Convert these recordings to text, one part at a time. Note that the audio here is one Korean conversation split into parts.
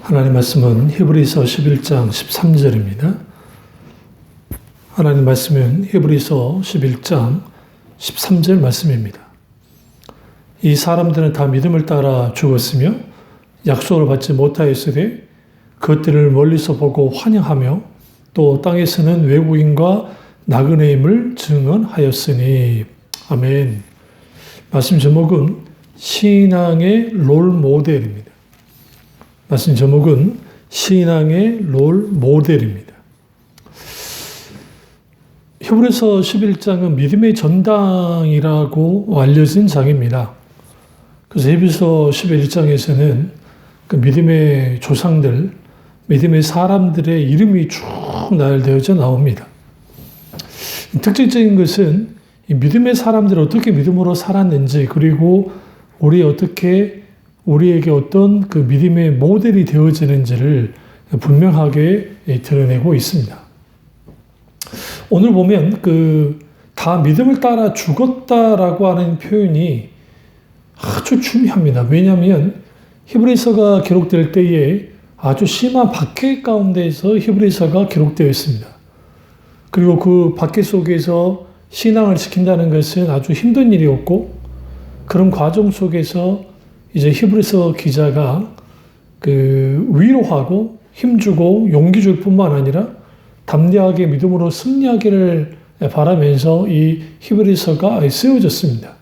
하나님 말씀은 히브리서 11장 13절입니다. 하나님 말씀은 히브리서 11장 13절 말씀입니다. 이 사람들은 다 믿음을 따라 죽었으며 약속을 받지 못하였으되 그것들을 멀리서 보고 환영하며 또 땅에서는 외국인과 나그네임을 증언하였으니. 아멘. 말씀 제목은 신앙의 롤 모델입니다. 말씀 제목은 신앙의 롤 모델입니다. 히브리서 11장은 믿음의 전당이라고 알려진 장입니다. 그래서 히브리서 11장에서는 그 믿음의 조상들, 믿음의 사람들의 이름이 쭉 나열되어져 나옵니다. 특징적인 것은 이 믿음의 사람들이 어떻게 믿음으로 살았는지, 그리고 우리에게 어떤 그 믿음의 모델이 되어지는지를 분명하게 드러내고 있습니다. 오늘 보면 다 믿음을 따라 죽었다라고 하는 표현이 아주 중요합니다. 왜냐하면 히브리서가 기록될 때에 아주 심한 박해 가운데에서 히브리서가 기록되어 있습니다. 그리고 그 박해 속에서 신앙을 지킨다는 것은 아주 힘든 일이었고, 그런 과정 속에서 이제 히브리서 기자가 위로하고 힘주고 용기 줄 뿐만 아니라 담대하게 믿음으로 승리하기를 바라면서 이 히브리서가 쓰여졌습니다.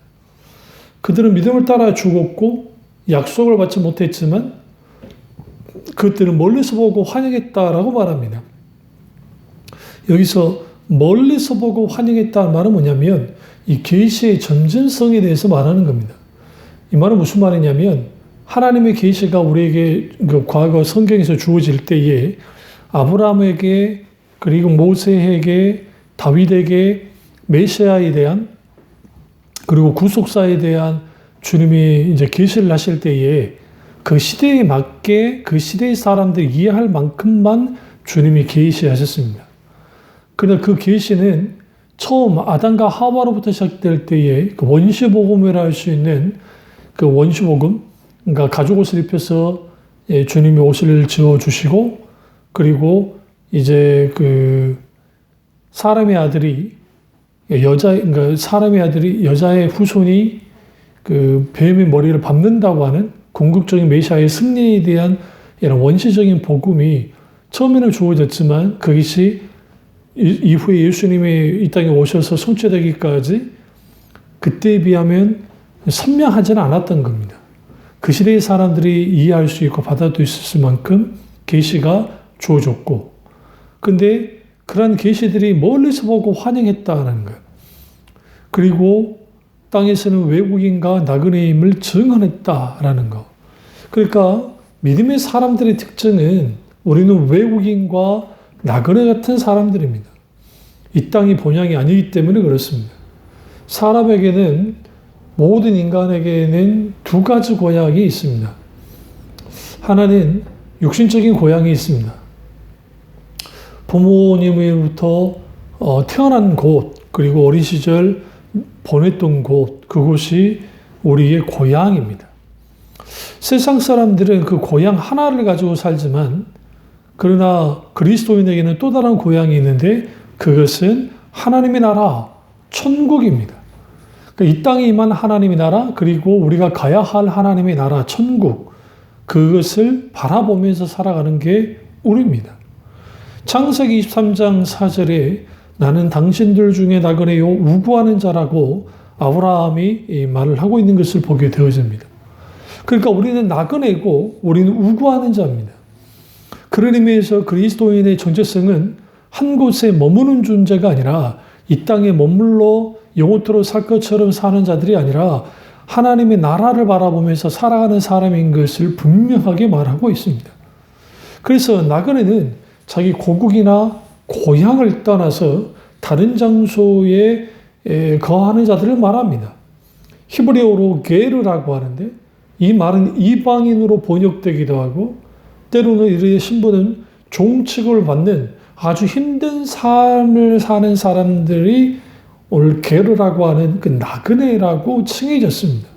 그들은 믿음을 따라 죽었고 약속을 받지 못했지만 그것들은 멀리서 보고 환영했다라고 말합니다. 여기서 멀리서 보고 환영했다는 말은 뭐냐면 이 계시의 점진성에 대해서 말하는 겁니다. 이 말은 무슨 말이냐면 하나님의 계시가 우리에게 과거 성경에서 주어질 때에 아브라함에게, 그리고 모세에게, 다윗에게 메시아에 대한, 그리고 구속사에 대한 주님이 이제 계시를 하실 때에 그 시대에 맞게 그 시대의 사람들이 이해할 만큼만 주님이 계시하셨습니다. 그러나 그 계시는 처음 아담과 하와로부터 시작될 때에 그 원시복음이라 할 수 있는 그 원시복음, 그러니까 가죽 옷을 입혀서 주님이 옷을 지어 주시고, 그리고 이제 사람의 아들이 여자의 후손이 그 뱀의 머리를 밟는다고 하는 궁극적인 메시아의 승리에 대한 이런 원시적인 복음이 처음에는 주어졌지만 그것이 이후에 예수님이 이 땅에 오셔서 성취되기까지 그때에 비하면 선명하지는 않았던 겁니다. 그 시대의 사람들이 이해할 수 있고 받아들일 수 있을 만큼 계시가 주어졌고, 근데 그러한 계시들이 멀리서 보고 환영했다는 거예요. 그리고 땅에서는 외국인과 나그네임을 증언했다라는 거. 그러니까 믿음의 사람들의 특징은 우리는 외국인과 나그네 같은 사람들입니다. 이 땅이 본향이 아니기 때문에 그렇습니다. 사람에게는, 모든 인간에게는 두 가지 고향이 있습니다. 하나는 육신적인 고향이 있습니다. 부모님으로부터 태어난 곳, 그리고 어린 시절 보냈던 곳, 그곳이 우리의 고향입니다. 세상 사람들은 그 고향 하나를 가지고 살지만, 그러나 그리스도인에게는 또 다른 고향이 있는데 그것은 하나님의 나라, 천국입니다. 그러니까 이 땅에 임한 하나님의 나라, 그리고 우리가 가야 할 하나님의 나라, 천국, 그것을 바라보면서 살아가는 게 우리입니다. 창세기 23장 4절에 나는 당신들 중에 나그네요 우구하는 자라고 아브라함이 말을 하고 있는 것을 보게 되어집니다. 그러니까 우리는 나그네고 우리는 우구하는 자입니다. 그런 의미에서 그리스도인의 정체성은 한 곳에 머무는 존재가 아니라 이 땅에 머물러 영원토록 살 것처럼 사는 자들이 아니라 하나님의 나라를 바라보면서 살아가는 사람인 것을 분명하게 말하고 있습니다. 그래서 나그네는 자기 고국이나 고향을 떠나서 다른 장소에 거하는 자들을 말합니다. 히브리어로 게르라고 하는데 이 말은 이방인으로 번역되기도 하고, 때로는 이들의 신분은 종칙을 받는 아주 힘든 삶을 사는 사람들이 오늘 게르라고 하는 그 나그네라고 칭해졌습니다.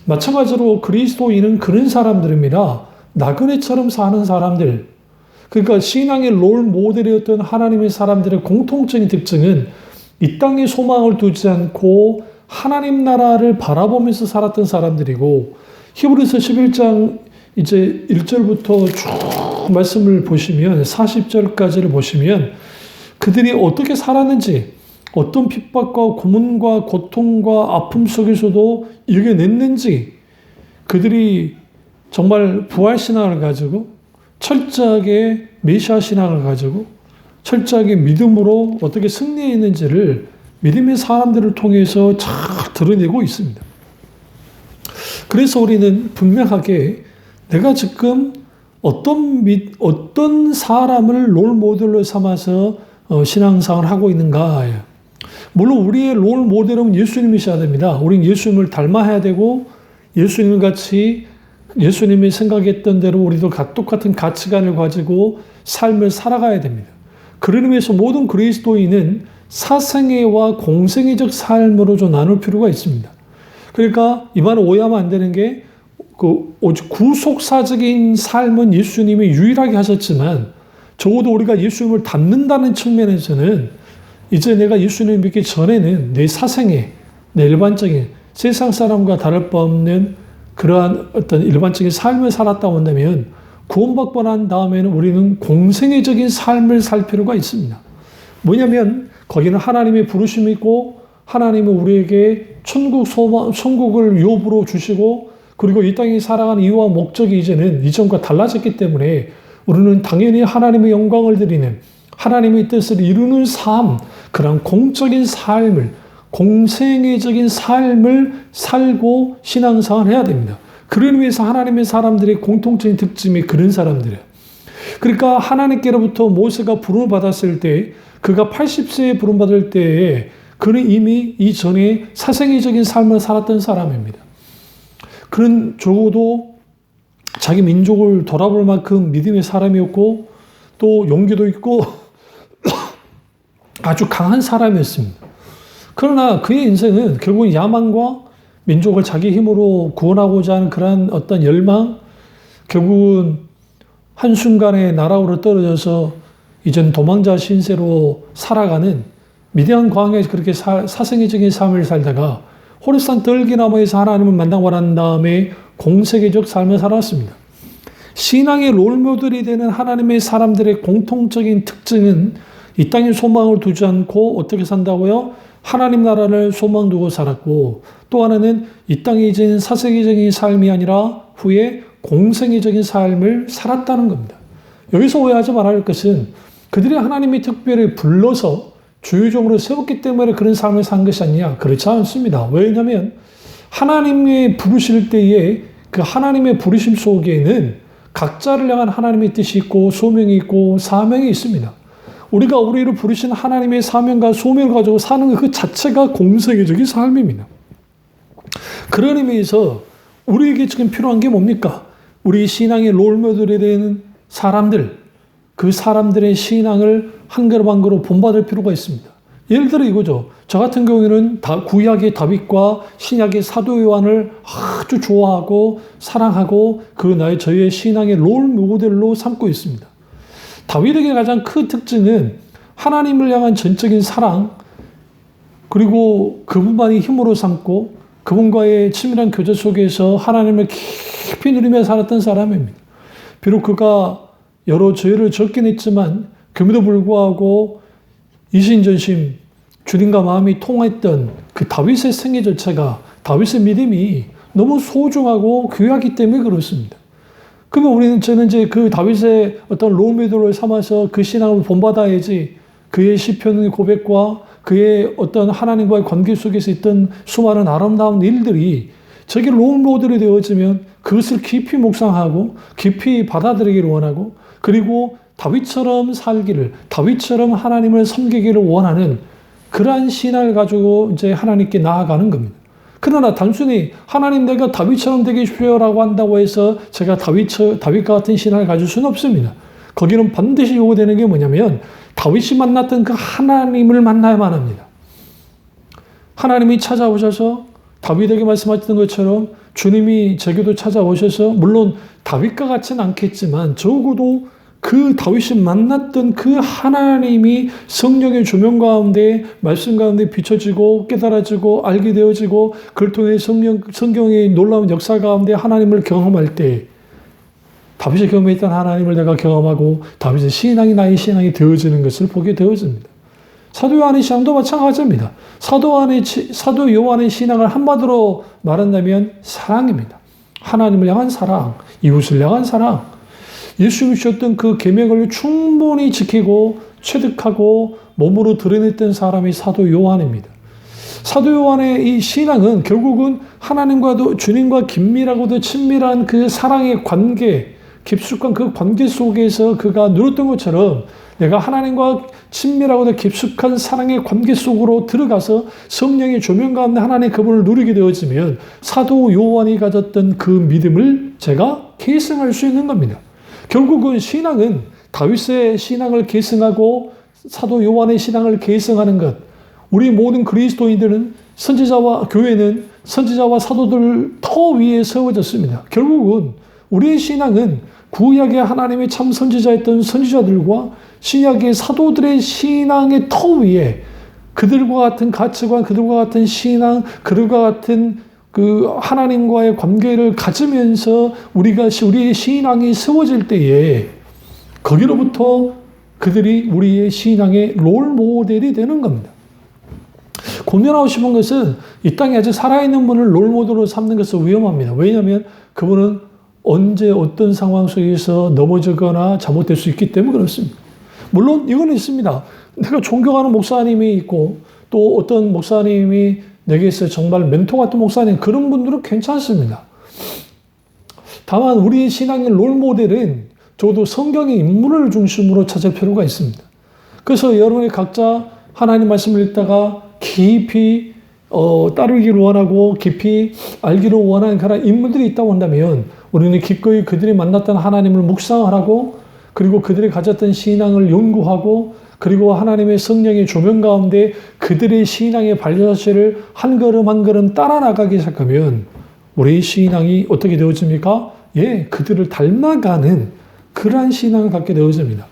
마찬가지로 그리스도인은 그런 사람들입니다. 나그네처럼 사는 사람들, 그러니까 신앙의 롤 모델이었던 하나님의 사람들의 공통적인 특징은 이 땅에 소망을 두지 않고 하나님 나라를 바라보면서 살았던 사람들이고, 히브리서 11장 이제 1절부터 쭉 말씀을 보시면 40절까지를 보시면 그들이 어떻게 살았는지, 어떤 핍박과 고문과 고통과 아픔 속에서도 이겨냈는지, 그들이 정말 부활신앙을 가지고 철저하게 메시아 신앙을 가지고 철저하게 믿음으로 어떻게 승리했는지를 믿음의 사람들을 통해서 잘 드러내고 있습니다. 그래서 우리는 분명하게 내가 지금 어떤 사람을 롤 모델로 삼아서 신앙생활을 하고 있는가. 물론 우리의 롤 모델은 예수님이셔야 됩니다. 우리는 예수님을 닮아야 되고 예수님 같이 예수님이 생각했던 대로 우리도 똑같은 가치관을 가지고 삶을 살아가야 됩니다. 그런 의미에서 모든 그리스도인은 사생애와 공생애적 삶으로 좀 나눌 필요가 있습니다. 그러니까 이 말을 오해하면 안 되는 게 오직 구속사적인 삶은 예수님이 유일하게 하셨지만 적어도 우리가 예수님을 닮는다는 측면에서는 이제 내가 예수님을 믿기 전에는 내 사생애, 내 일반적인 세상 사람과 다를 바 없는 그러한 어떤 일반적인 삶을 살았다고 한다면 구원받고 난 다음에는 우리는 공생애적인 삶을 살 필요가 있습니다. 뭐냐면 거기는 하나님의 부르심이 있고 하나님은 우리에게 천국을 유업으로 주시고 그리고 이 땅에 살아가는 이유와 목적이 이제는 이전과 달라졌기 때문에 우리는 당연히 하나님의 영광을 드리는 하나님의 뜻을 이루는 삶, 그런 공적인 삶을 공생애적인 삶을 살고 신앙생활을 해야 됩니다. 그런 의미에서 하나님의 사람들의 공통적인 특징이 그런 사람들이에요. 그러니까 하나님께로부터 모세가 부름을 받았을 때 그가 80세에 부름받을 때에 그는 이미 이전에 사생애적인 삶을 살았던 사람입니다. 그는 적어도 자기 민족을 돌아볼 만큼 믿음의 사람이었고 또 용기도 있고 아주 강한 사람이었습니다. 그러나 그의 인생은 결국 야망과 민족을 자기 힘으로 구원하고자 하는 그러한 어떤 열망, 결국은 한순간에 나라로 떨어져서 이젠 도망자 신세로 살아가는 미디안 광야에서 그렇게 사생애적인 삶을 살다가 호렙산 떨기나무에서 하나님을 만나고 난 다음에 공세계적 삶을 살았습니다. 신앙의 롤모델이 되는 하나님의 사람들의 공통적인 특징은 이 땅에 소망을 두지 않고 어떻게 산다고요? 하나님 나라를 소망 두고 살았고 또 하나는 이 땅에 이제는 사생애적인 삶이 아니라 후에 공생애적인 삶을 살았다는 겁니다. 여기서 오해하지 말아야 할 것은 그들이 하나님이 특별히 불러서 주요종으로 세웠기 때문에 그런 삶을 산 것이 아니냐? 그렇지 않습니다. 왜냐하면 하나님이 부르실 때에 그 하나님의 부르심 속에는 각자를 향한 하나님의 뜻이 있고 소명이 있고 사명이 있습니다. 우리가 우리를 부르신 하나님의 사명과 소명을 가지고 사는 그 자체가 공생애적인 삶입니다. 그런 의미에서 우리에게 지금 필요한 게 뭡니까? 우리 신앙의 롤모델이 되는 사람들, 그 사람들의 신앙을 한 걸음 한 걸음 본받을 필요가 있습니다. 예를 들어 이거죠. 저 같은 경우에는 구약의 다윗과 신약의 사도 요한을 아주 좋아하고 사랑하고 저희의 신앙의 롤모델로 삼고 있습니다. 다윗에게 가장 큰 특징은 하나님을 향한 전적인 사랑, 그리고 그분만이 힘으로 삼고 그분과의 치밀한 교제 속에서 하나님을 깊이 누리며 살았던 사람입니다. 비록 그가 여러 죄를 적긴 했지만 그럼에도 불구하고 이신전심 주님과 마음이 통했던 그 다윗의 생애 자체가 다윗의 믿음이 너무 소중하고 귀하기 때문에 그렇습니다. 그러면 저는 이제 그 다윗의 어떤 롤모델을 삼아서 그 신앙을 본받아야지 그의 시편 고백과 그의 어떤 하나님과의 관계 속에서 있던 수많은 아름다운 일들이 저게 롤모델이 되어지면 그것을 깊이 묵상하고 깊이 받아들이기를 원하고 그리고 다윗처럼 살기를, 다윗처럼 하나님을 섬기기를 원하는 그러한 신앙을 가지고 이제 하나님께 나아가는 겁니다. 그러나 단순히 하나님 내가 다윗처럼 되게 싶어요라고 한다고 해서 제가 다윗과 같은 신앙을 가질 수는 없습니다. 거기는 반드시 요구되는 게 뭐냐면 다윗이 만났던 그 하나님을 만나야만 합니다. 하나님이 찾아오셔서 다윗에게 말씀하셨던 것처럼 주님이 제게도 찾아오셔서 물론 다윗과 같지는 않겠지만 적어도 그 다윗이 만났던 그 하나님이 성령의 조명 가운데 말씀 가운데 비춰지고 깨달아지고 알게 되어지고 그를 통해 성경의 놀라운 역사 가운데 하나님을 경험할 때 다윗이 경험했던 하나님을 내가 경험하고 다윗의 신앙이 나의 신앙이 되어지는 것을 보게 되어집니다. 사도 요한의 신앙도 마찬가지입니다. 사도 요한의 신앙을 한마디로 말한다면 사랑입니다. 하나님을 향한 사랑, 이웃을 향한 사랑, 예수님이 주셨던 그 계명을 충분히 지키고 체득하고 몸으로 드러냈던 사람이 사도 요한입니다. 사도 요한의 이 신앙은 결국은 하나님과도 주님과 긴밀하고도 친밀한 그 사랑의 관계, 깊숙한 그 관계 속에서 그가 누렸던 것처럼 내가 하나님과 친밀하고도 깊숙한 사랑의 관계 속으로 들어가서 성령의 조명 가운데 하나님의 그분을 누리게 되어지면 사도 요한이 가졌던 그 믿음을 제가 계승할 수 있는 겁니다. 결국은 신앙은 다윗의 신앙을 계승하고 사도 요한의 신앙을 계승하는 것. 우리 모든 그리스도인들은 선지자와 교회는 선지자와 사도들 터 위에 세워졌습니다. 결국은 우리의 신앙은 구약의 하나님의 참 선지자였던 선지자들과 신약의 사도들의 신앙의 터 위에 그들과 같은 가치관, 그들과 같은 신앙, 그들과 같은 그 하나님과의 관계를 가지면서 우리의 신앙이 세워질 때에 거기로부터 그들이 우리의 신앙의 롤 모델이 되는 겁니다. 고민하고 싶은 것은 이 땅에 아직 살아있는 분을 롤 모델로 삼는 것은 위험합니다. 왜냐하면 그분은 언제 어떤 상황 속에서 넘어지거나 잘못될 수 있기 때문에 그렇습니다. 물론 이건 있습니다. 내가 존경하는 목사님이 있고 또 어떤 목사님이 내게서 정말 멘토 같은 목사님, 그런 분들은 괜찮습니다. 다만 우리의 신앙의 롤모델은 적어도 성경의 인물을 중심으로 찾을 필요가 있습니다. 그래서 여러분이 각자 하나님 말씀을 읽다가 깊이 따르기를 원하고 깊이 알기를 원하는 그런 인물들이 있다고 한다면 우리는 기꺼이 그들이 만났던 하나님을 묵상하고 그리고 그들이 가졌던 신앙을 연구하고 그리고 하나님의 성령의 조명 가운데 그들의 신앙의 발자취를 한 걸음 한 걸음 따라 나가기 시작하면 우리의 신앙이 어떻게 되어집니까? 예, 그들을 닮아가는 그러한 신앙을 갖게 되어집니다.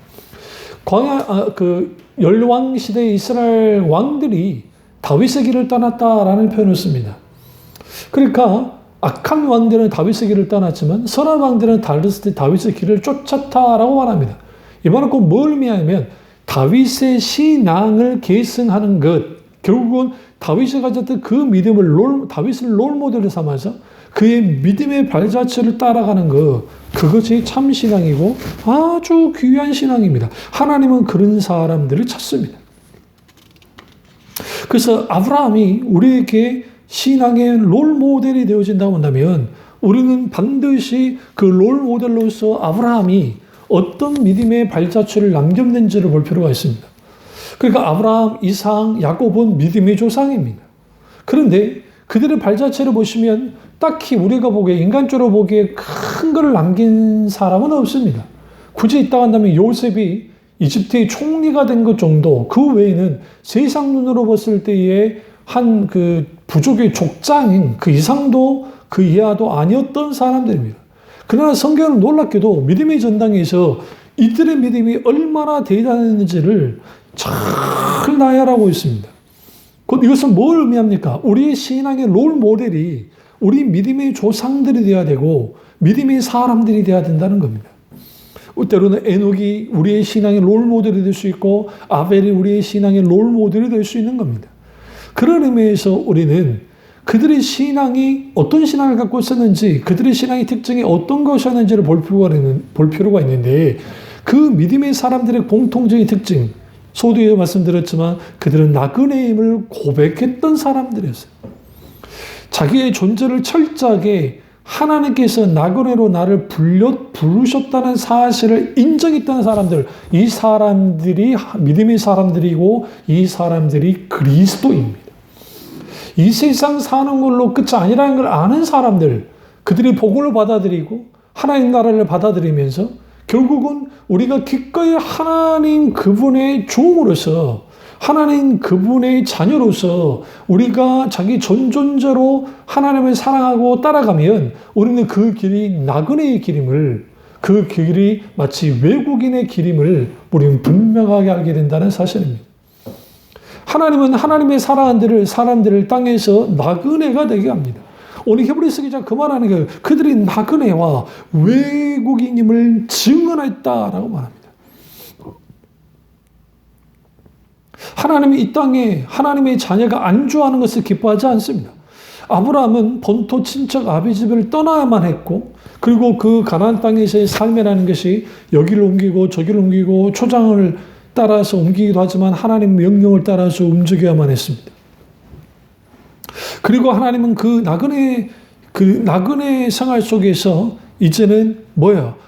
열왕 시대의 이스라엘 왕들이 다윗의 길을 떠났다라는 표현을 씁니다. 그러니까 악한 왕들은 다윗의 길을 떠났지만 선한 왕들은 다윗의 길을 쫓았다라고 말합니다. 이 말은 꼭 뭘 의미하냐면 다윗의 신앙을 계승하는 것, 결국은 다윗이 가졌던 그 믿음을 다윗을 롤모델로 삼아서 그의 믿음의 발자취를 따라가는 것, 그것이 참 신앙이고 아주 귀한 신앙입니다. 하나님은 그런 사람들을 찾습니다. 그래서 아브라함이 우리에게 신앙의 롤모델이 되어진다고 한다면 우리는 반드시 그 롤모델로서 아브라함이 어떤 믿음의 발자취를 남겼는지를 볼 필요가 있습니다. 그러니까 아브라함, 이삭, 야곱은 믿음의 조상입니다. 그런데 그들의 발자취를 보시면 딱히 우리가 보기에 인간적으로 보기에 큰 것을 남긴 사람은 없습니다. 굳이 있다고 한다면 요셉이 이집트의 총리가 된 것 정도, 그 외에는 세상 눈으로 봤을 때의 한 그 부족의 족장인 그 이상도 그 이하도 아니었던 사람들입니다. 그러나 성경은 놀랍게도 믿음의 전당에서 이들의 믿음이 얼마나 대단했는지를 잘 나열하고 있습니다. 이것은 뭘 의미합니까? 우리의 신앙의 롤 모델이 우리 믿음의 조상들이 되어야 되고 믿음의 사람들이 되어야 된다는 겁니다. 때로는 에녹이 우리의 신앙의 롤 모델이 될 수 있고 아벨이 우리의 신앙의 롤 모델이 될 수 있는 겁니다. 그런 의미에서 우리는 그들의 신앙이 어떤 신앙을 갖고 있었는지, 그들의 신앙의 특징이 어떤 것이었는지를 볼 필요가 있는데 그 믿음의 사람들의 공통적인 특징, 소두에 말씀드렸지만 그들은 나그네의 힘을 고백했던 사람들이었어요. 자기의 존재를 철저하게 하나님께서 나그네로 나를 부르셨다는 사실을 인정했던 사람들, 이 사람들이 믿음의 사람들이고 이 사람들이 그리스도입니다. 이 세상 사는 걸로 끝이 아니라는 걸 아는 사람들, 그들이 복음을 받아들이고 하나님 나라를 받아들이면서 결국은 우리가 기꺼이 하나님 그분의 종으로서 하나님 그분의 자녀로서 우리가 자기 전존재로 하나님을 사랑하고 따라가면 우리는 그 길이 나그네의 길임을, 그 길이 마치 외국인의 길임을 우리는 분명하게 알게 된다는 사실입니다. 하나님은 하나님의 사람들을 땅에서 나그네가 되게 합니다. 오늘 히브리서 기자 그 말하는 게 그들이 나그네와 외국인임을 증언했다라고 말합니다. 하나님이 이 땅에 하나님의 자녀가 안주하는 것을 기뻐하지 않습니다. 아브라함은 본토 친척 아비집을 떠나야만 했고, 그리고 그 가나안 땅에서의 삶이라는 것이 여기를 옮기고 저기를 옮기고 초장을 따라서 옮기기도 하지만 하나님 명령을 따라서 움직여야만 했습니다. 그리고 하나님은 그 나그네 생활 속에서 이제는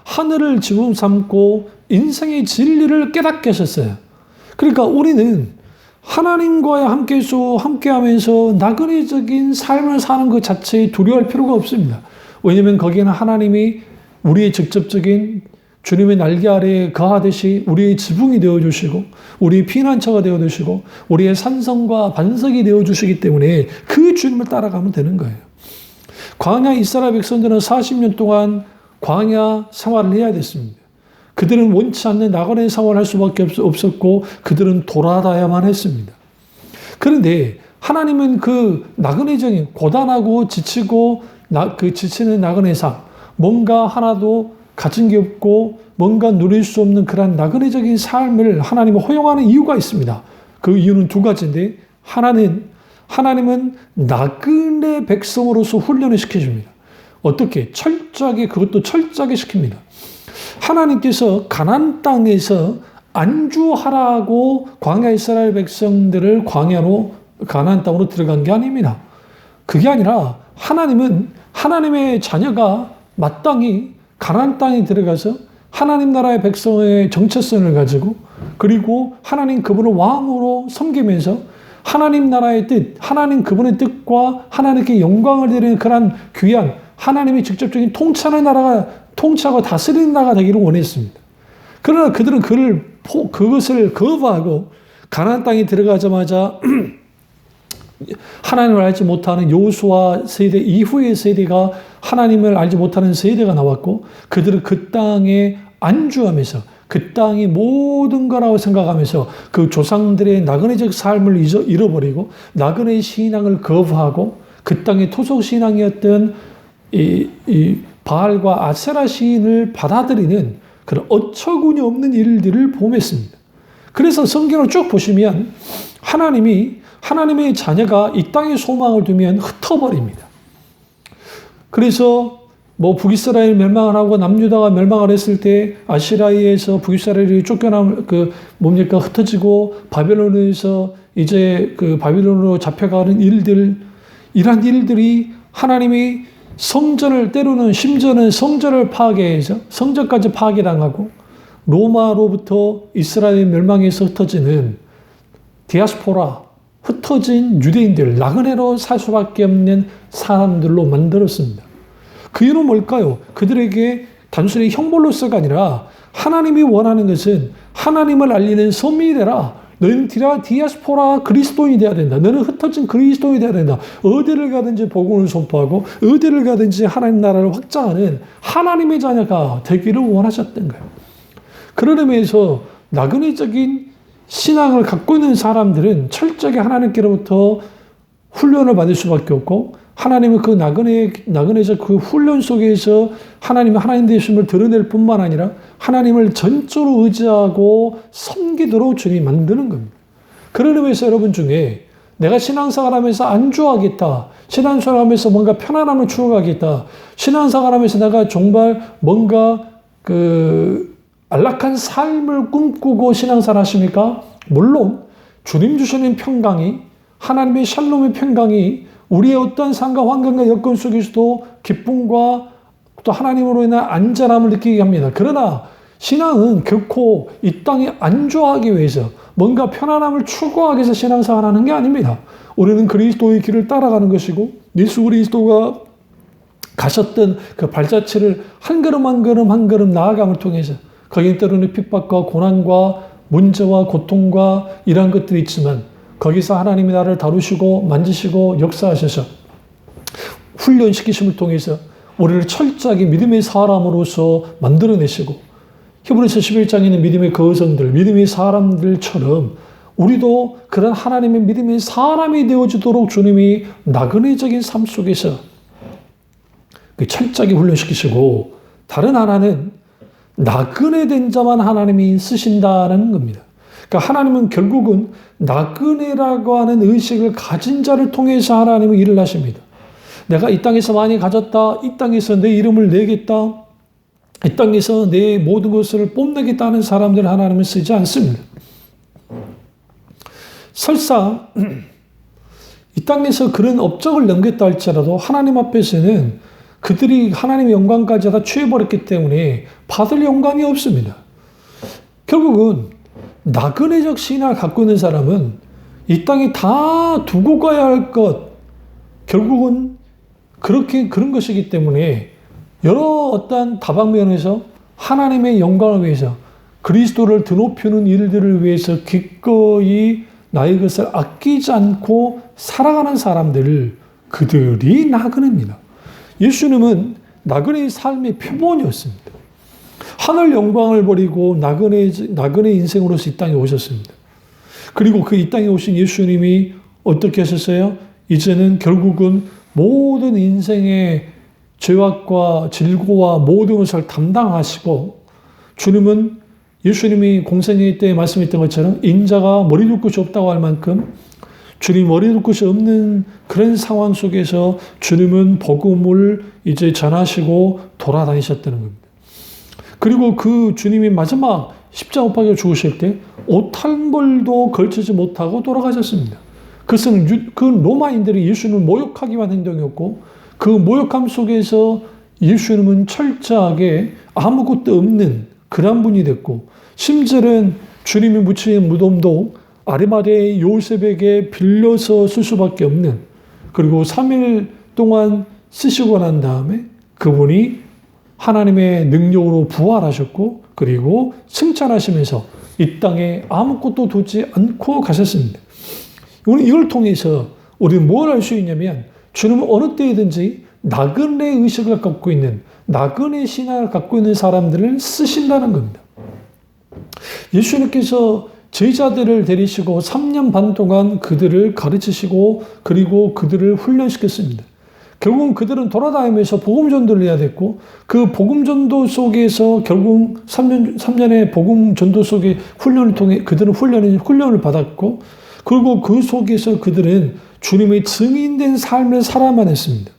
하늘을 지붕 삼고 인생의 진리를 깨닫게 하셨어요. 그러니까 우리는 하나님과 함께하면서 나그네적인 삶을 사는 것 자체에 두려워할 필요가 없습니다. 왜냐하면 거기에는 하나님이 우리의 직접적인 주님의 날개 아래에 거하듯이 우리의 지붕이 되어주시고 우리의 피난처가 되어주시고 우리의 산성과 반석이 되어주시기 때문에 그 주님을 따라가면 되는 거예요. 광야 이스라엘 백성들은 40년 동안 광야 생활을 해야 됐습니다. 그들은 원치 않는 나그네 생활을 할 수밖에 없었고 그들은 돌아다야만 했습니다. 그런데 하나님은 그 나그네적인 고단하고 지치고 지치는 나그네 삶, 뭔가 하나도 가진 게 없고 뭔가 누릴 수 없는 그런 나그네적인 삶을 하나님은 허용하는 이유가 있습니다. 그 이유는 두 가지인데, 하나님은 나그네 백성으로서 훈련을 시켜줍니다. 어떻게? 그것도 철저하게 시킵니다. 하나님께서 가나안 땅에서 안주하라고 광야 이스라엘 백성들을 광야로 가나안 땅으로 들어간 게 아닙니다. 그게 아니라 하나님은 하나님의 자녀가 마땅히 가나안 땅에 들어가서 하나님 나라의 백성의 정체성을 가지고 그리고 하나님 그분을 왕으로 섬기면서 하나님 나라의 뜻, 하나님 그분의 뜻과 하나님께 영광을 드리는 그런 귀한 하나님의 직접적인 통치하고 다스리는 나라가 되기를 원했습니다. 그러나 그들은 그것을 거부하고 가나안 땅에 들어가자마자 하나님을 알지 못하는 여호수아 세대 이후의 세대가 하나님을 알지 못하는 세대가 나왔고 그들은 그 땅에 안주하면서 그 땅이 모든 거라고 생각하면서 그 조상들의 나그네적 삶을 잃어버리고 나그네 신앙을 거부하고 그 땅의 토속 신앙이었던 이 바알과 아세라 신을 받아들이는 그런 어처구니 없는 일들을 범했습니다. 그래서 성경을 쭉 보시면 하나님의 자녀가 이 땅에 소망을 두면 흩어버립니다. 그래서 북이스라엘 멸망을 하고 남유다가 멸망을 했을 때 아시라에서 북이스라엘이 흩어지고 바벨론에서 이제 그 바빌론으로 잡혀가는 이러한 일들이 하나님이 때로는 심지어는 성전을 파괴해서 성전까지 파괴당하고 로마로부터 이스라엘 멸망에서 흩어지는 디아스포라, 흩어진 유대인들, 나그네로 살 수밖에 없는 사람들로 만들었습니다. 그 이유는 뭘까요? 그들에게 단순히 형벌로서가 아니라 하나님이 원하는 것은 하나님을 알리는 서민이 되라. 너는 디아스포라 그리스도인이 되어야 된다. 너는 흩어진 그리스도인이 되어야 된다. 어디를 가든지 복음을 선포하고 어디를 가든지 하나님 나라를 확장하는 하나님의 자녀가 되기를 원하셨던 거예요. 그런 의미에서 나그네적인 신앙을 갖고 있는 사람들은 철저하게 하나님께로부터 훈련을 받을 수밖에 없고 하나님은 그 나그네적 그 훈련 속에서 하나님 되심을 드러낼 뿐만 아니라 하나님을 전적으로 의지하고 섬기도록 주님이 만드는 겁니다. 그런 의미에서 여러분 중에 내가 신앙생활 하면서 안주하겠다. 신앙생활 하면서 뭔가 편안함을 추구하겠다. 신앙생활 하면서 내가 정말 뭔가 안락한 삶을 꿈꾸고 신앙생활 하십니까? 물론 주님 주시는 평강이 하나님의 샬롬의 평강이 우리의 어떤 상과 환경과 여건 속에서도 기쁨과 또 하나님으로 인한 안전함을 느끼게 합니다. 그러나 신앙은 결코 이 땅에 안주하기 위해서 뭔가 편안함을 추구하기 위해서 신앙생활을 하는 게 아닙니다. 우리는 그리스도의 길을 따라가는 것이고 예수 그리스도가 가셨던 그 발자취를 한 걸음 한 걸음 나아감을 통해서 거기에 때로는 핍박과 고난과 문제와 고통과 이러한 것들이 있지만 거기서 하나님이 나를 다루시고 만지시고 역사하셔서 훈련시키심을 통해서 우리를 철저하게 믿음의 사람으로서 만들어내시고 히브리서 11장에 있는 믿음의 거성들, 믿음의 사람들처럼 우리도 그런 하나님의 믿음의 사람이 되어지도록 주님이 나그네적인 삶 속에서 철저하게 훈련시키시고 다른 하나는 나그네된 자만 하나님이 쓰신다는 겁니다. 그러니까 하나님은 결국은 나그네라고 하는 의식을 가진 자를 통해서 하나님은 일을 하십니다. 내가 이 땅에서 많이 가졌다. 이 땅에서 내 이름을 내겠다. 이 땅에서 내 모든 것을 뽐내겠다는 사람들 하나님은 쓰지 않습니다. 설사 이 땅에서 그런 업적을 넘겼다 할지라도 하나님 앞에서는 그들이 하나님의 영광까지 다 취해버렸기 때문에 받을 영광이 없습니다. 결국은 나그네적 신앙을 갖고 있는 사람은 이 땅에 다 두고 가야 할 것, 결국은 그런 것이기 때문에 여러 어떤 다방면에서 하나님의 영광을 위해서 그리스도를 드높이는 일들을 위해서 기꺼이 나의 것을 아끼지 않고 살아가는 사람들, 그들이 나그네입니다. 예수님은 나그네의 삶의 표본이었습니다. 하늘 영광을 버리고 나그네 인생으로서 이 땅에 오셨습니다. 그리고 그 이 땅에 오신 예수님이 어떻게 하셨어요? 이제는 결국은 모든 인생의 죄악과 질고와 모든 것을 담당하시고 주님은 예수님이 공생애 때 말씀했던 것처럼 인자가 머리 둘 곳이 없다고 할 만큼 주님 머리 둘 곳이 없는 그런 상황 속에서 주님은 복음을 이제 전하시고 돌아다니셨다는 겁니다. 그리고 그 주님이 마지막 십자가 못 박혀 죽으실 때 옷 한 벌도 걸치지 못하고 돌아가셨습니다. 그것은 그 로마인들이 예수님을 모욕하기 위한 행동이었고 그 모욕함 속에서 예수님은 철저하게 아무것도 없는 그런 분이 됐고 심지어는 주님이 묻힌 무덤도 아리마대 요셉에게 빌려서 쓸 수밖에 없는 그리고 3일 동안 쓰시고 난 다음에 그분이 하나님의 능력으로 부활하셨고 그리고 승천하시면서 이 땅에 아무것도 두지 않고 가셨습니다. 이걸 통해서 우리는 뭘 알 수 있냐면 주님은 어느 때이든지 나그네 의식을 갖고 있는 나그네 신앙을 갖고 있는 사람들을 쓰신다는 겁니다. 예수님께서 제자들을 데리시고 3년 반 동안 그들을 가르치시고 그리고 그들을 훈련시켰습니다. 결국은 그들은 돌아다니면서 복음 전도를 해야 됐고 그 복음 전도 속에서 결국 3년의 복음 전도 속의 훈련을 통해 그들은 훈련을 받았고 그리고 그 속에서 그들은 주님의 증인된 삶을 살아만 했습니다.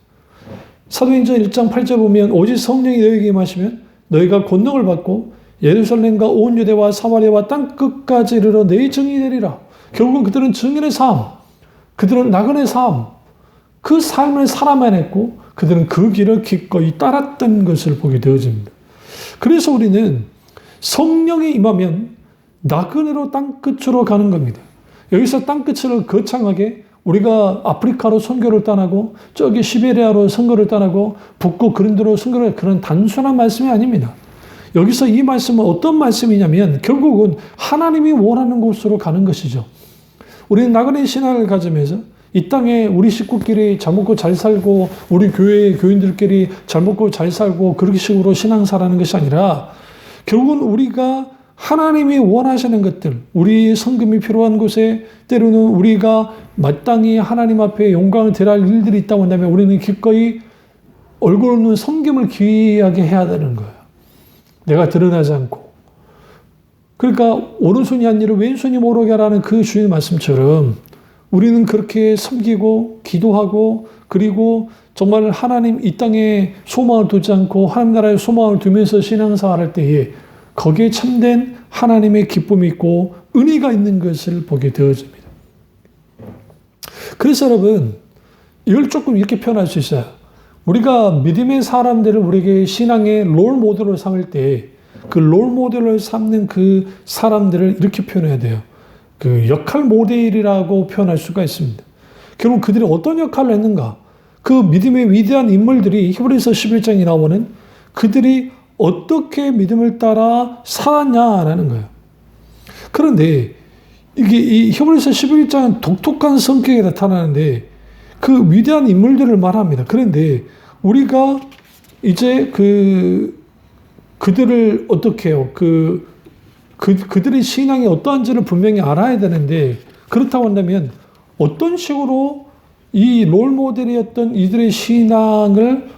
사도행전 1장 8절 보면 오직 성령이 너희에게 임하시면 너희가 권능을 받고 예루살렘과 온 유대와 사마리아와 땅끝까지 이르러 내 증인이 되리라. 결국은 그들은 증인의 삶, 그들은 나그네 삶, 그 삶을 살아만 했고 그들은 그 길을 기꺼이 따랐던 것을 보게 되어집니다. 그래서 우리는 성령이 임하면 나그네로 땅끝으로 가는 겁니다. 여기서 땅끝을 거창하게 우리가 아프리카로 선교를 떠나고 저기 시베리아로 선교를 떠나고 북극 그린드로 선교를 그런 단순한 말씀이 아닙니다. 여기서 이 말씀은 어떤 말씀이냐면 결국은 하나님이 원하는 곳으로 가는 것이죠. 우리는 나그네 신앙을 가지면서 이 땅에 우리 식구끼리 잘 먹고 잘 살고 우리 교회 교인들끼리 잘 먹고 잘 살고 그렇게 식으로 신앙사라는 것이 아니라 결국은 우리가 하나님이 원하시는 것들, 우리의 성금이 필요한 곳에 때로는 우리가 마땅히 하나님 앞에 영광을 드려야 할 일들이 있다고 한다면 우리는 기꺼이 얼굴 없는 성금을 귀하게 해야 되는 거예요. 내가 드러나지 않고. 그러니까 오른손이 한 일을 왼손이 모르게 하라는 그 주의 말씀처럼 우리는 그렇게 섬기고 기도하고 그리고 정말 하나님 이 땅에 소망을 두지 않고 하나님 나라에 소망을 두면서 신앙생활을 할 때에 거기에 참된 하나님의 기쁨이 있고 은혜가 있는 것을 보게 되어집니다. 그래서 여러분 이걸 조금 이렇게 표현할 수 있어요. 우리가 믿음의 사람들을 우리에게 신앙의 롤 모델로 삼을 때 그 롤 모델을 삼는 그 사람들을 이렇게 표현해야 돼요. 그 역할 모델이라고 표현할 수가 있습니다. 결국 그들이 어떤 역할을 했는가? 그 믿음의 위대한 인물들이 히브리서 11장에 나오는 그들이 어떻게 믿음을 따라 살았냐라는 거예요. 그런데 이게 이 히브리서 11장은 독특한 성격이 나타나는데 그 위대한 인물들을 말합니다. 그런데 우리가 이제 그들을 어떻게 해요? 그들의 신앙이 어떠한지를 분명히 알아야 되는데, 그렇다고 한다면 어떤 식으로 이 롤 모델이었던 이들의 신앙을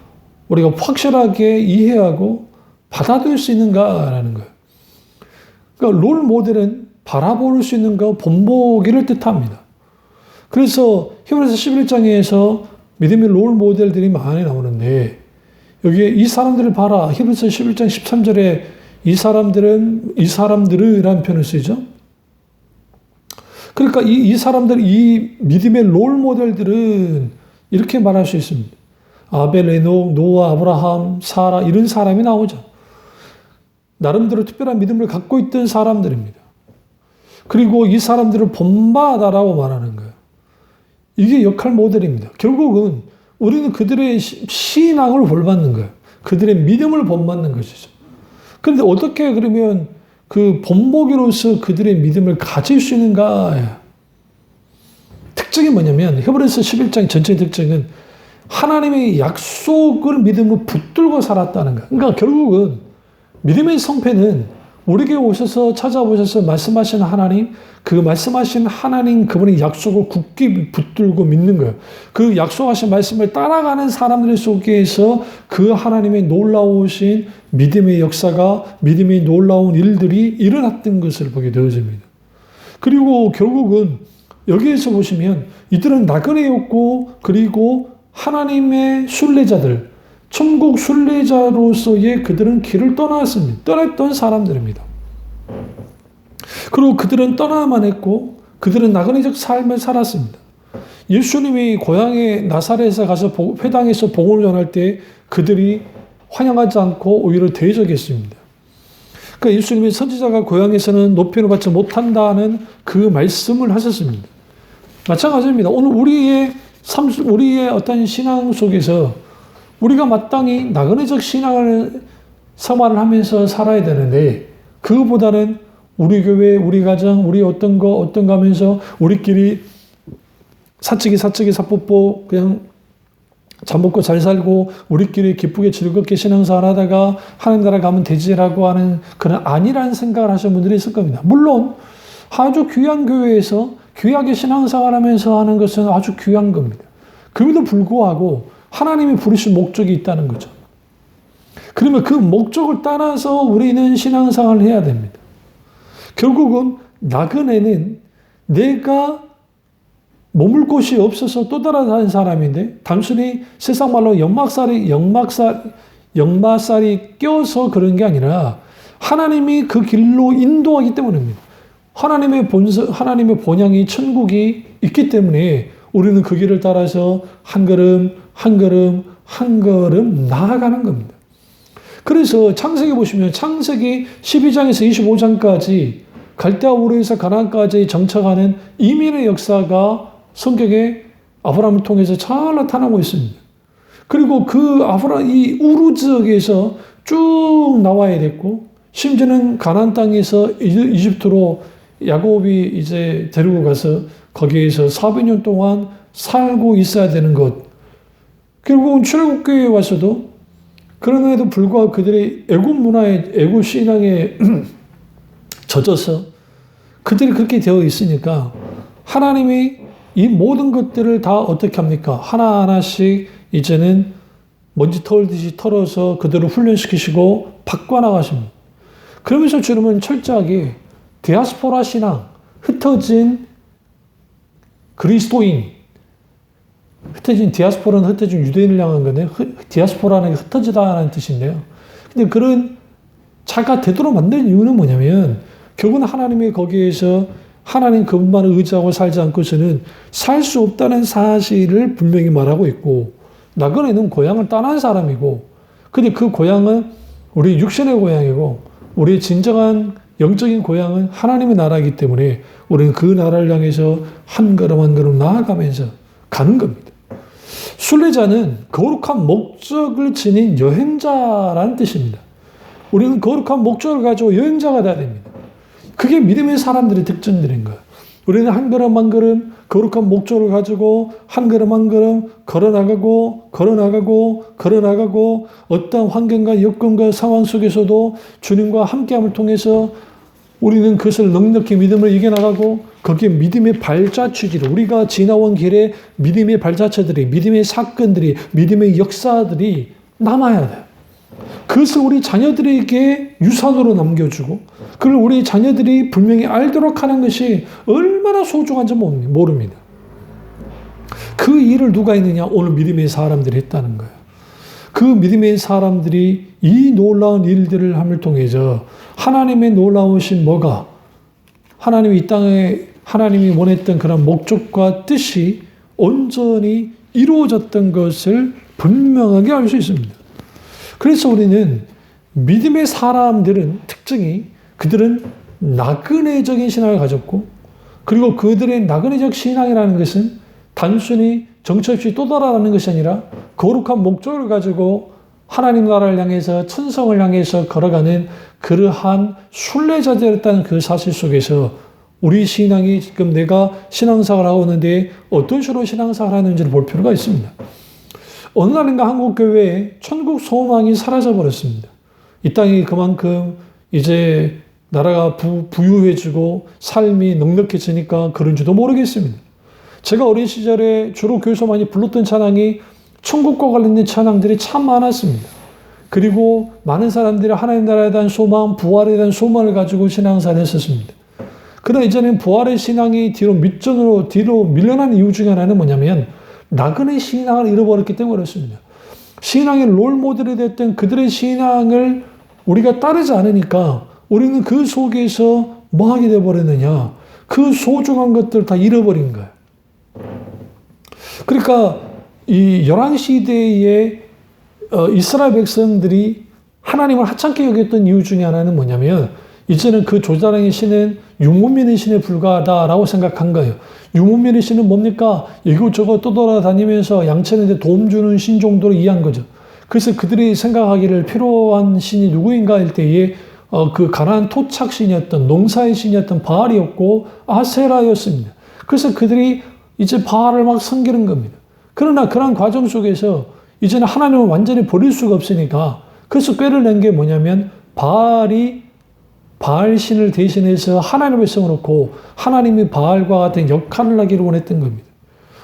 우리가 확실하게 이해하고 받아들일 수 있는가라는 거예요. 그러니까 롤 모델은 바라볼 수 있는 거, 본보기를 뜻합니다. 그래서 히브리서 11장에서 믿음의 롤 모델들이 많이 나오는데, 여기에 이 사람들을 봐라. 히브리서 11장 13절에 이 사람들이라는 표현을 쓰죠. 그러니까 이 사람들, 이 믿음의 롤 모델들은 이렇게 말할 수 있습니다. 아벨, 에녹, 노아, 아브라함, 사라, 이런 사람이 나오죠. 나름대로 특별한 믿음을 갖고 있던 사람들입니다. 그리고 이 사람들을 본받아라고 말하는 거예요. 이게 역할 모델입니다. 결국은 우리는 그들의 신앙을 본받는 거예요. 그들의 믿음을 본받는 것이죠. 그런데 어떻게 그러면 그 본보기로서 그들의 믿음을 가질 수 있는가? 특징이 뭐냐면 히브리서 11장 전체의 특징은 하나님의 약속을 믿음으로 붙들고 살았다는 거예요. 그러니까 결국은 믿음의 성패는 우리에게 오셔서 찾아오셔서 말씀하신 하나님, 그 말씀하신 하나님 그분의 약속을 굳게 붙들고 믿는 거예요. 그 약속하신 말씀을 따라가는 사람들 속에서 그 하나님의 놀라우신 믿음의 역사가, 믿음의 놀라운 일들이 일어났던 것을 보게 되어집니다. 그리고 결국은 여기에서 보시면 이들은 나그네였고, 그리고 하나님의 순례자들, 천국 순례자로서의 그들은 길을 떠났습니다. 떠났던 사람들입니다. 그리고 그들은 떠나야만 했고, 그들은 나그네적 삶을 살았습니다. 예수님이 고향의 나사렛에 가서 회당에서 복음을 전할 때 그들이 환영하지 않고 오히려 대적했습니다. 그러니까 예수님이 선지자가 고향에서는 높임을 받지 못한다는 그 말씀을 하셨습니다. 마찬가지입니다. 오늘 우리의 어떤 신앙 속에서 우리가 마땅히 나그네적 신앙을 생활을 하면서 살아야 되는데, 그거보다는 우리 교회, 우리 가정, 우리 어떤 거 하면서 우리끼리 사치기 사뽀뽀 그냥 잘 먹고 잘 살고 우리끼리 기쁘게 즐겁게 신앙생활 하다가 하나님 나라 가면 되지라고 하는 그런 아니라는 생각을 하시는 분들이 있을 겁니다. 물론 아주 귀한 교회에서 귀하게 신앙생활 하면서 하는 것은 아주 귀한 겁니다. 그럼에도 불구하고 하나님이 부르신 목적이 있다는 거죠. 그러면 그 목적을 따라서 우리는 신앙생활을 해야 됩니다. 결국은 나그네는 내가 머물 곳이 없어서 또 따라다니는 사람인데, 단순히 세상 말로 역마살이 껴서 그런 게 아니라 하나님이 그 길로 인도하기 때문입니다. 하나님의 본향이 천국이 있기 때문에 우리는 그 길을 따라서 한 걸음 나아가는 겁니다. 그래서 창세기 보시면 창세기 12장에서 25장까지 갈대아 우르에서 가나안까지 정착하는 이민의 역사가 성경에 아브라함을 통해서 잘 나타나고 있습니다. 그리고 이 우르 지역에서 쭉 나와야 됐고, 심지어는 가나안 땅에서 이집트로 야곱이 이제 데리고 가서 거기에서 400년 동안 살고 있어야 되는 것. 결국은 출애굽교회에 와서도 그럼에도 불구하고 그들의 애굽 문화에, 애굽 신앙에 젖어서 그들이 그렇게 되어 있으니까 하나님이 이 모든 것들을 다 어떻게 합니까? 하나하나씩 이제는 먼지 털듯이 털어서 그들을 훈련시키시고 바꿔나가십니다. 그러면서 주님은 철저하게 디아스포라 신앙, 흩어진 그리스도인, 디아스포라는 흩어진 유대인을 향한 건데, 디아스포라는 게 흩어지다라는 뜻인데요. 근데 그런 자가 되도록 만든 이유는 뭐냐면, 결국은 하나님이 거기에서 하나님 그분만을 의지하고 살지 않고서는 살 수 없다는 사실을 분명히 말하고 있고, 나그네는 고향을 떠난 사람이고, 근데 그 고향은 우리 육신의 고향이고, 우리의 진정한 영적인 고향은 하나님의 나라이기 때문에 우리는 그 나라를 향해서 한 걸음 한 걸음 나아가면서 가는 겁니다. 순례자는 거룩한 목적을 지닌 여행자라는 뜻입니다. 우리는 거룩한 목적을 가지고 여행자가 돼야 됩니다. 그게 믿음의 사람들의 특징들인 거예요. 우리는 한 걸음 한 걸음 거룩한 목적을 가지고 한 걸음 한 걸음 걸어나가고 어떤 환경과 여건과 상황 속에서도 주님과 함께함을 통해서 우리는 그것을 넉넉히 믿음을 이겨나가고 거기에 믿음의 발자취지를 우리가 지나온 길에 믿음의 발자취들이 믿음의 사건들이 믿음의 역사들이 남아야 돼요. 그것을 우리 자녀들에게 유산으로 남겨주고 그걸 우리 자녀들이 분명히 알도록 하는 것이 얼마나 소중한지 모릅니다. 그 일을 누가 했느냐? 오늘 믿음의 사람들이 했다는 거예요. 그 믿음의 사람들이 이 놀라운 일들을 함을 통해서 하나님의 놀라우신 뭐가 하나님이 이 땅에 하나님이 원했던 그런 목적과 뜻이 온전히 이루어졌던 것을 분명하게 알 수 있습니다. 그래서 우리는 믿음의 사람들은 특징이 그들은 나그네적인 신앙을 가졌고 그리고 그들의 나그네적 신앙이라는 것은 단순히 정처 없이 떠돌아가는 것이 아니라 거룩한 목적을 가지고 하나님 나라를 향해서 천성을 향해서 걸어가는 그러한 순례자들이었다는 그 사실 속에서 우리 신앙이 지금 내가 신앙생활을 하고 있는데 어떤 식으로 신앙생활을 하는지를 볼 필요가 있습니다. 어느 날인가 한국교회에 천국 소망이 사라져버렸습니다. 이 땅이 그만큼 이제 나라가 부유해지고 삶이 넉넉해지니까 그런지도 모르겠습니다. 제가 어린 시절에 주로 교회에서 많이 불렀던 찬양이 천국과 관련된 찬양들이 참 많았습니다. 그리고 많은 사람들이 하나님 나라에 대한 소망, 부활에 대한 소망을 가지고 신앙생활을 했었습니다. 그러나 이제는 부활의 신앙이 뒤로 밀려난 이유 중에 하나는 뭐냐면 나그네 신앙을 잃어버렸기 때문에 그렇습니다. 신앙의 롤모델이 됐던 그들의 신앙을 우리가 따르지 않으니까 우리는 그 속에서 뭐 하게 되어버렸느냐. 그 소중한 것들을 다 잃어버린 거예요. 그러니까 이 열왕시대에 이스라엘 백성들이 하나님을 하찮게 여겼던 이유 중에 하나는 뭐냐면 이제는 그 조자랑의 신은 유목민의 신에 불과하다라고 생각한 거예요. 유목민의 신은 뭡니까? 이곳저곳 떠돌아다니면서 양치하는데 도움 주는 신 정도로 이해한 거죠. 그래서 그들이 생각하기를 필요한 신이 누구인가 할 때에 그 가나안 토착 신이었던 농사의 신이었던 바알이었고 아세라였습니다. 그래서 그들이 이제 바알을 막 섬기는 겁니다. 그러나 그런 과정 속에서 이제는 하나님을 완전히 버릴 수가 없으니까 그래서 꾀를 낸 게 뭐냐면 바알 신을 대신해서 하나님을 세워놓고 하나님이 바알과 같은 역할을 하기를 원했던 겁니다.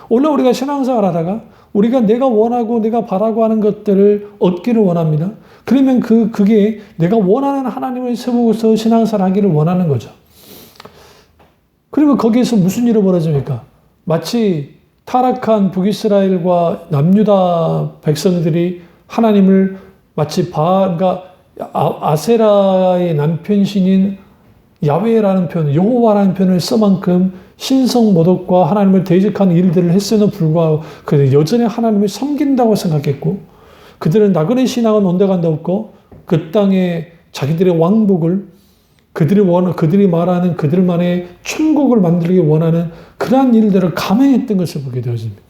오늘 우리가 신앙생활 하다가 우리가 내가 원하고 내가 바라고 하는 것들을 얻기를 원합니다. 그러면 그게 내가 원하는 하나님을 세우고서 신앙생활 하기를 원하는 거죠. 그러면 거기에서 무슨 일이 벌어집니까? 마치 타락한 북이스라엘과 남유다 백성들이 하나님을 마치 그러니까 아세라의 남편 신인 야훼라는 표현, 여호와라는 표현을 써만큼 신성 모독과 하나님을 대적하는 일들을 했음에도 불구하고 그들은 여전히 하나님을 섬긴다고 생각했고 그들은 나그네 신앙은 온데간데 없고 그 땅에 자기들의 왕복을 그들이 말하는 그들만의 천국을 만들기 원하는 그러한 일들을 감행했던 것을 보게 되어집니다.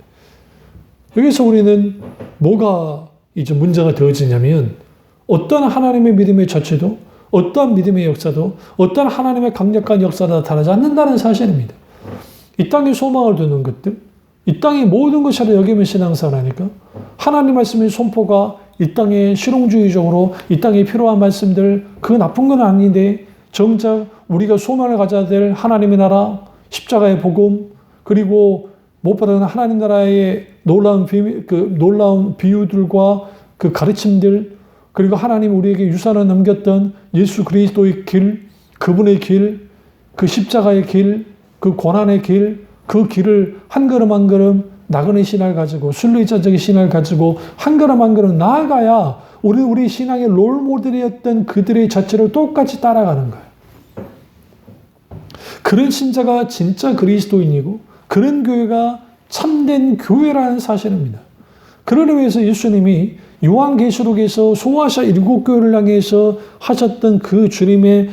여기서 우리는 뭐가 이제 문제가 되어지냐면 어떤 하나님의 믿음의 자체도 어떠한 믿음의 역사도 어떤 하나님의 강력한 역사도 나타나지 않는다는 사실입니다. 이 땅에 소망을 두는 것들, 이 땅의 모든 것이라 여기면 신앙생활하니까 하나님 말씀의 선포가 이 땅에 실용주의적으로 이 땅에 필요한 말씀들 그 나쁜 건 아닌데 정작 우리가 소망을 가져야 될 하나님의 나라, 십자가의 복음 그리고 무엇보다는 하나님 나라의 놀라운 비유들과 그 가르침들 그리고 하나님 우리에게 유산을 남겼던 예수 그리스도의 길, 그분의 길, 그 십자가의 길, 그 고난의 길, 그 길을 한 걸음 한 걸음 나그네 신앙을 가지고 순례자적인 신앙을 가지고 한 걸음 한 걸음 나아가야 우리 신앙의 롤모델이었던 그들의 자체를 똑같이 따라가는 거예요. 그런 신자가 진짜 그리스도인이고 그런 교회가 참된 교회라는 사실입니다. 그런 의미에서 예수님이 요한계시록에서 소아시아 7교회를 향해서 하셨던 그 주님의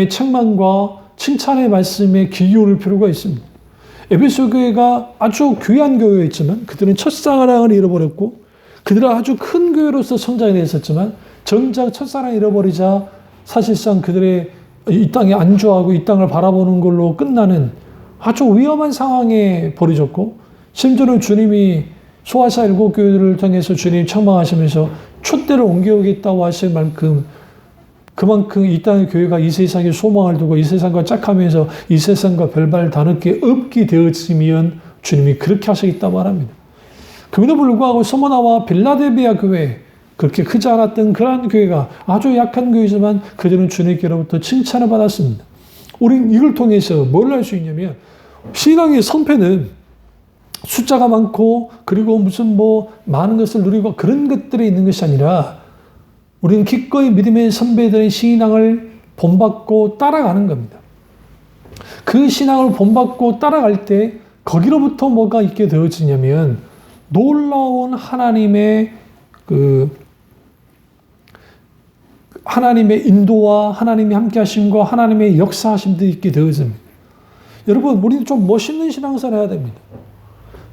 책망과 칭찬의 말씀에 귀 기울일 필요가 있습니다. 에베소 교회가 아주 귀한 교회였지만 그들은 첫사랑을 잃어버렸고 그들은 아주 큰 교회로서 성장이 됐었지만 정작 첫사랑을 잃어버리자 사실상 그들의 이 땅에 안주하고 이 땅을 바라보는 걸로 끝나는 아주 위험한 상황에 버려졌고, 심지어는 주님이 소아사 7교회를 통해서 주님 책망하시면서 촛대를 옮겨오겠다고 하실 만큼 그만큼 이 땅의 교회가 이 세상에 소망을 두고 이 세상과 짝하면서 이 세상과 별발 다르게 없게 되었으면 주님이 그렇게 하시겠다고 말합니다. 그럼에도 불구하고 서머나와 빌라델비아 교회, 그렇게 크지 않았던 그러한 교회가 아주 약한 교회지만 그들은 주님께로부터 칭찬을 받았습니다. 우리는 이걸 통해서 뭘 할 수 있냐면, 신앙의 성패는 숫자가 많고 그리고 무슨 많은 것을 누리고 그런 것들에 있는 것이 아니라 우리는 기꺼이 믿음의 선배들의 신앙을 본받고 따라가는 겁니다. 그 신앙을 본받고 따라갈 때 거기로부터 뭐가 있게 되어지냐면 놀라운 하나님의 하나님의 인도와 하나님의 함께 하심과 하나님의 역사하심도 있게 되어집니다. 여러분, 우리는 좀 멋있는 신앙생활을 해야 됩니다.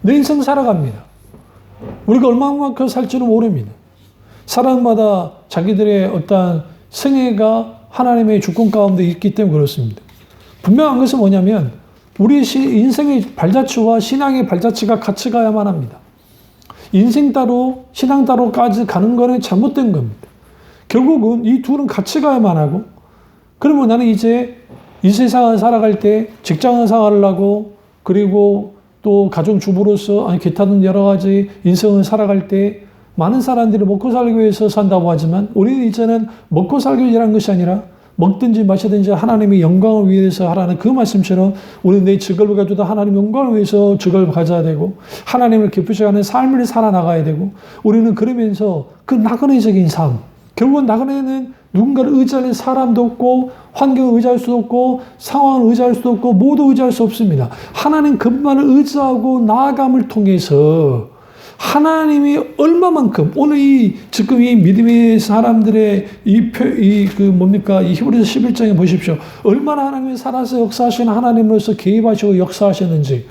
내 인생 살아갑니다. 우리가 얼마만큼 살지는 모릅니다. 사람마다 자기들의 어떤 생애가 하나님의 주권 가운데 있기 때문에 그렇습니다. 분명한 것은 뭐냐면 우리 인생의 발자취와 신앙의 발자취가 같이 가야만 합니다. 인생 따로 신앙 따로까지 가는 거는 잘못된 겁니다. 결국은 이 둘은 같이 가야만 하고, 그러면 나는 이제 이 세상을 살아갈 때 직장 생활을 하고 그리고 또 가정주부로서 기타는 여러 가지 인생을 살아갈 때 많은 사람들이 먹고 살기 위해서 산다고 하지만 우리는 이제는 먹고 살기 위한 것이 아니라 먹든지 마시든지 하나님의 영광을 위해서 하라는 그 말씀처럼 우리는 내 직업을 가지고 하나님의 영광을 위해서 직업을 가져야 되고 하나님을 기쁘시게 하는 삶을 살아나가야 되고, 우리는 그러면서 그 나그네적인 삶, 결국은 나그네는 누군가를 의지할 사람도 없고 환경을 의지할 수도 없고 상황을 의지할 수도 없고 모두 의지할 수 없습니다. 하나님 그분만을 의지하고 나아감을 통해서 하나님이 얼마만큼 오늘 지금 이 믿음의 사람들의 이 히브리서 11장에 보십시오. 얼마나 하나님이 살아서 역사하시는 하나님으로서 개입하시고 역사하셨는지,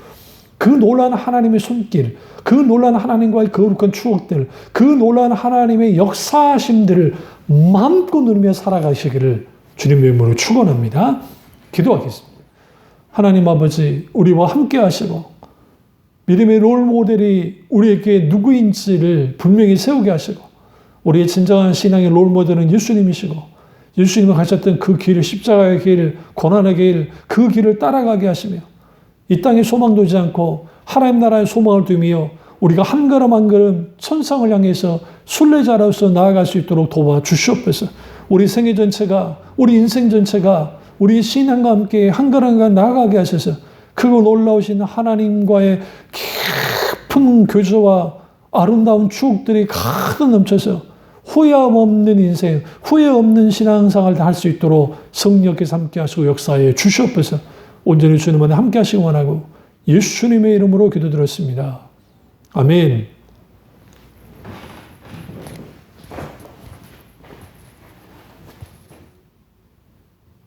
그 놀라운 하나님의 손길, 그 놀라운 하나님과의 거룩한 추억들, 그 놀라운 하나님의 역사하심들을 마음껏 누리며 살아가시기를 주님의 이름으로 축원합니다. 기도하겠습니다. 하나님 아버지, 우리와 함께 하시고 믿음의 롤모델이 우리에게 누구인지를 분명히 세우게 하시고, 우리의 진정한 신앙의 롤모델은 예수님이시고 예수님이 가셨던 그 길, 십자가의 길, 고난의 길, 그 길을 따라가게 하시며 이 땅에 소망 두지 않고 하나님 나라의 소망을 두며 우리가 한 걸음 한 걸음 천상을 향해서 순례자로서 나아갈 수 있도록 도와주시옵소서. 우리 생애 전체가, 우리 인생 전체가 우리 신앙과 함께 한 걸음 한 걸음 나아가게 하셔서 그거 놀라우신 하나님과의 깊은 교제와 아름다운 추억들이 가득 넘쳐서 후회함 없는 인생, 후회 없는 신앙생활을 할 수 있도록 성령께서 함께 하시고 역사에 주시옵소서. 온전히 주님 안에 함께 하시기 원하고 예수님의 이름으로 기도드렸습니다. 아멘.